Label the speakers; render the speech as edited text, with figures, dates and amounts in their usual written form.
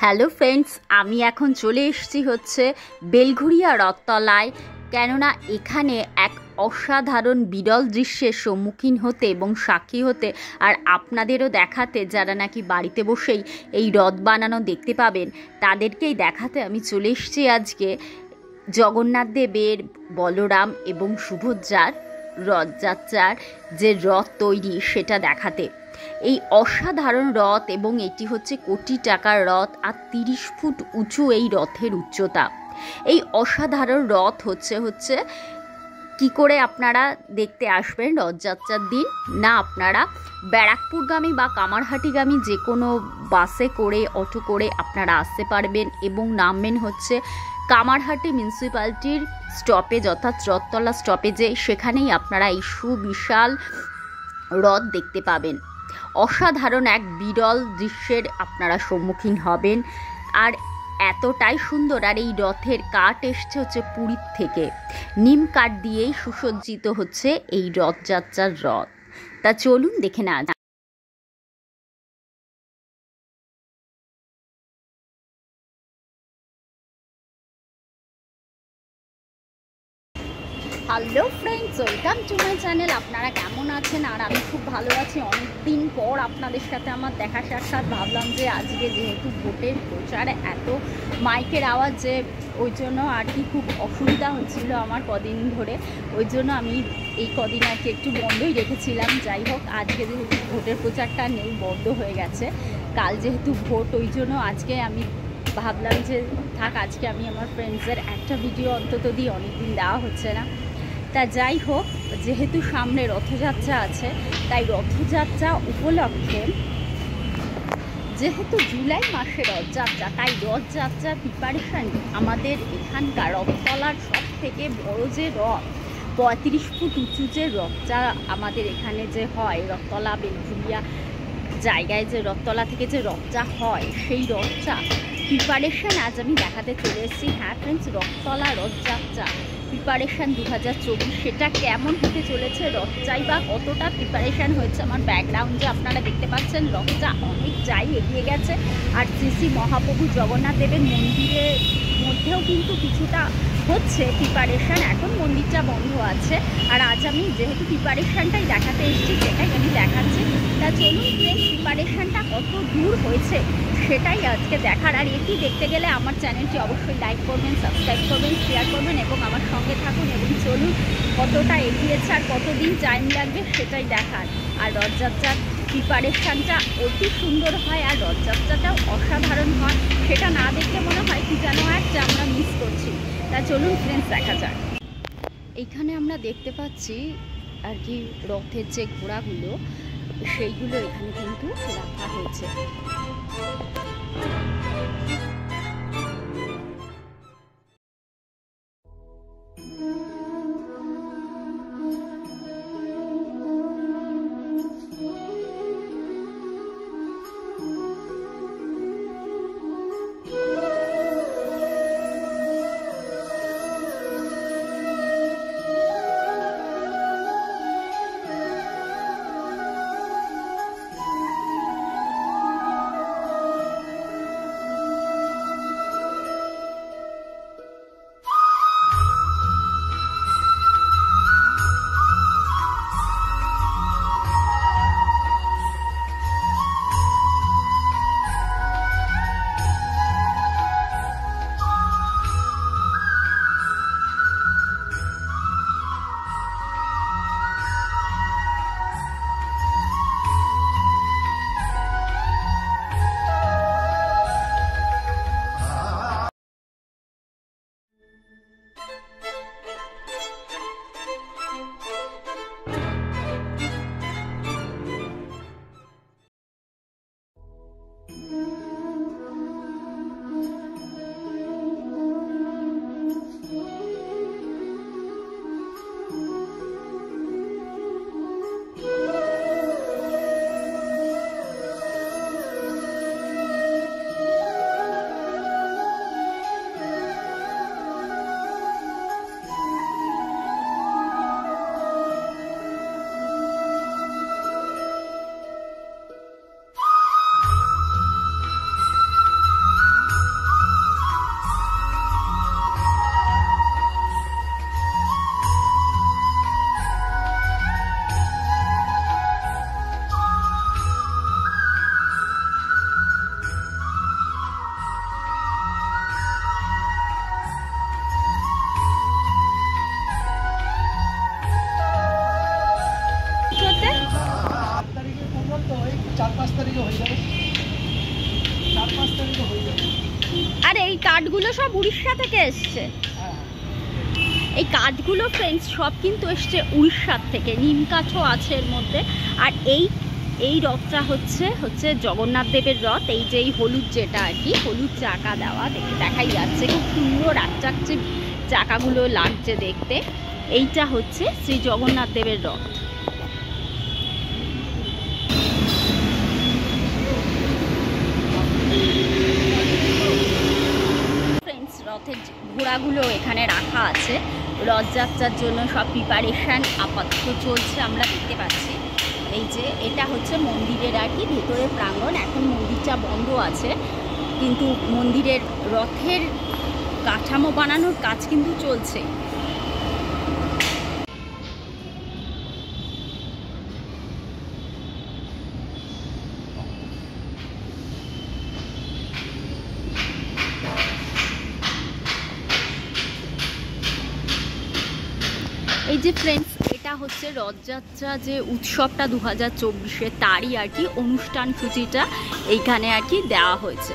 Speaker 1: Hello friends, আমি এখন চলে এসেছি হচ্ছে বেলঘরিয়া রথতলায়। কেননা এখানে এক অসাধারণ বিরল দৃশ্যের সম্মুখীন হতে এবং সাক্ষী হতে আর আপনাদেরও দেখাতে, যারা নাকি বাড়িতে বসেই এই রথ বানানো দেখতে পাবেন তাদেরকেই দেখাতে আমি চলে এসেছি আজকে জগন্নাথ দেবের, বলরাম এবং সুভদ্রার রথযাত্রার যে রথ তৈরি সেটা দেখাতে। এই অসাধারণ রথ, এবং এটি হচ্ছে কোটি টাকার রথ আর 30 ফুট উঁচু এই রথের উচ্চতা। এই অসাধারণ রথ হচ্ছে কি করে আপনারা দেখতে আসবেন রথযাত্রার দিন? না, আপনারা ব্যারাকপুরগামী বা কামারহাটিগামী যে কোনো বাসে করে, অটো করে আপনারা আসতে পারবেন এবং নামবেন হচ্ছে কামারহাটি মিউনিসিপ্যালিটির স্টপেজ অর্থাৎ রথতলা স্টপেজে। সেখানেই আপনারা এই সুবিশাল রথ দেখতে পাবেন। অসাধারণ এক বিরল দৃশ্যের আপনারা সম্মুখীন হবেন। আর এতটাই সুন্দর, আর এই রথের কাঠ এসছে হচ্ছে পুরীর থেকে। নিম কাঠ দিয়েই সুসজ্জিত হচ্ছে এই রথযাত্রার রথ। তা চলুন দেখে না। Hello friends, welcome to my channel. আপনারা কেমন আছেন? আর আমি খুব ভালো আছি। অনেকদিন পর আপনাদের সাথে আমার দেখা সাক্ষাৎ। ভাবলাম যে আজকে যেহেতু ভোটের প্রচার, এত মাইকের আওয়াজ যে ওই জন্য আর কি খুব অসুবিধা হচ্ছিল আমার কদিন ধরে, ওই জন্য আমি এই কদিন আর কি একটু বন্ধই রেখেছিলাম। যাই হোক, আজকে যেহেতু ভোটের প্রচারটা নেই, বন্ধ হয়ে গেছে। কাল যেহেতু ভোট, ওই জন্য আজকে আমি ভাবলাম যে থাক, আজকে আমি আমার ফ্রেন্ডসদের একটা ভিডিও অন্তত দিই, অনেকদিন দেওয়া হচ্ছে না। তা যাই হোক, যেহেতু সামনে রথযাত্রা আছে, তাই রথযাত্রা উপলক্ষে, যেহেতু জুলাই মাসে রথযাত্রা, তাই রথযাত্রার প্রিপারেশান আমাদের এখানকার রথতলার সব থেকে বড় যে রথ, 35 ফুট উঁচু যে রথটা আমাদের এখানে যে হয়, রথতলা বেলঘরিয়া জায়গায় যে রথতলা থেকে যে রথটা হয়, সেই রথটা প্রিপারেশান আজ আমি দেখাতে চলে এসেছি। হ্যাঁ ফ্রেন্ডস, রথতলা রথযাত্রা প্রিপারেশান 2024 সেটা কেমন হতে চলেছে, রথটাই বা কতটা প্রিপারেশান হয়েছে। আমার ব্যাকগ্রাউন্ডে আপনারা দেখতে পাচ্ছেন রথটা অনেকটাই এগিয়ে গেছে। আর শ্রী মহাপ্রভু জগন্নাথ দেবের মন্দিরের মধ্যেও কিন্তু কিছুটা হচ্ছে প্রিপারেশান। এখন মন্দিরটা বন্ধ আছে। আর আজ আমি যেহেতু প্রিপারেশানটাই দেখাতে এসেছি, সেটাই আমি দেখাচ্ছি। তা চলুন ফ্রেন্ডস, প্রিপারেশানটা কত দূর হয়েছে সেটাই আজকে দেখার। আর এটি দেখতে গেলে আমার চ্যানেলটি অবশ্যই লাইক করবেন, সাবস্ক্রাইব করবেন, শেয়ার করবেন এবং আমার সঙ্গে থাকুন। এবং চলুন কতটা এগিয়েছে আর কতদিন টাইম লাগবে সেটাই দেখার। আর রথযাত্রার প্রিপারেশানটা অতি সুন্দর হয়, আর রথযাত্রাটাও অসাধারণ হয়। সেটা না দেখলে মনে হয় কি যেন একটা আমরা মিস করছি। তা চলুন ফ্রেন্ডস, দেখা যাক। এইখানে আমরা দেখতে পাচ্ছি আর কি রথের যে ঘোড়াগুলো, সেইগুলো এখানে কিন্তু রাখা হয়েছে। আর এই কাঠগুলো সব উড়িষ্যা থেকে এসছে। এই কাঠগুলো ফ্রেন্ডস সব কিন্তু এসছে উড়িষ্যার থেকে, নিম কাঠও আছে এর মধ্যে। আর এই রথটা হচ্ছে জগন্নাথ দেবের রথ। এই যে এই হলুদ যেটা আর কি, হলুদ চাকা দেওয়া দেখাই যাচ্ছে, খুব সুন্দর আকচাকচে চাকাগুলো লাগছে দেখতে। এইটা হচ্ছে শ্রী জগন্নাথ দেবের রথ। ফ্রেন্ডস রথের ঘোড়াগুলো এখানে রাখা আছে, রথযাত্রার জন্য সব প্রিপারেশান আপাতত চলছে আমরা দেখতে পাচ্ছি। এই যে এটা হচ্ছে মন্দিরের আর কি ভেতরের প্রাঙ্গণ। এখন মন্দিরটা বন্ধ আছে, কিন্তু মন্দিরের রথের কাঠামো বানানোর কাজ কিন্তু চলছে। এই যে ফ্রেন্ডস এটা হচ্ছে রথযাত্রা যে উৎসবটা 2024-এ, তারই আর কি অনুষ্ঠান সূচিটা এইখানে আর কি দেওয়া হয়েছে।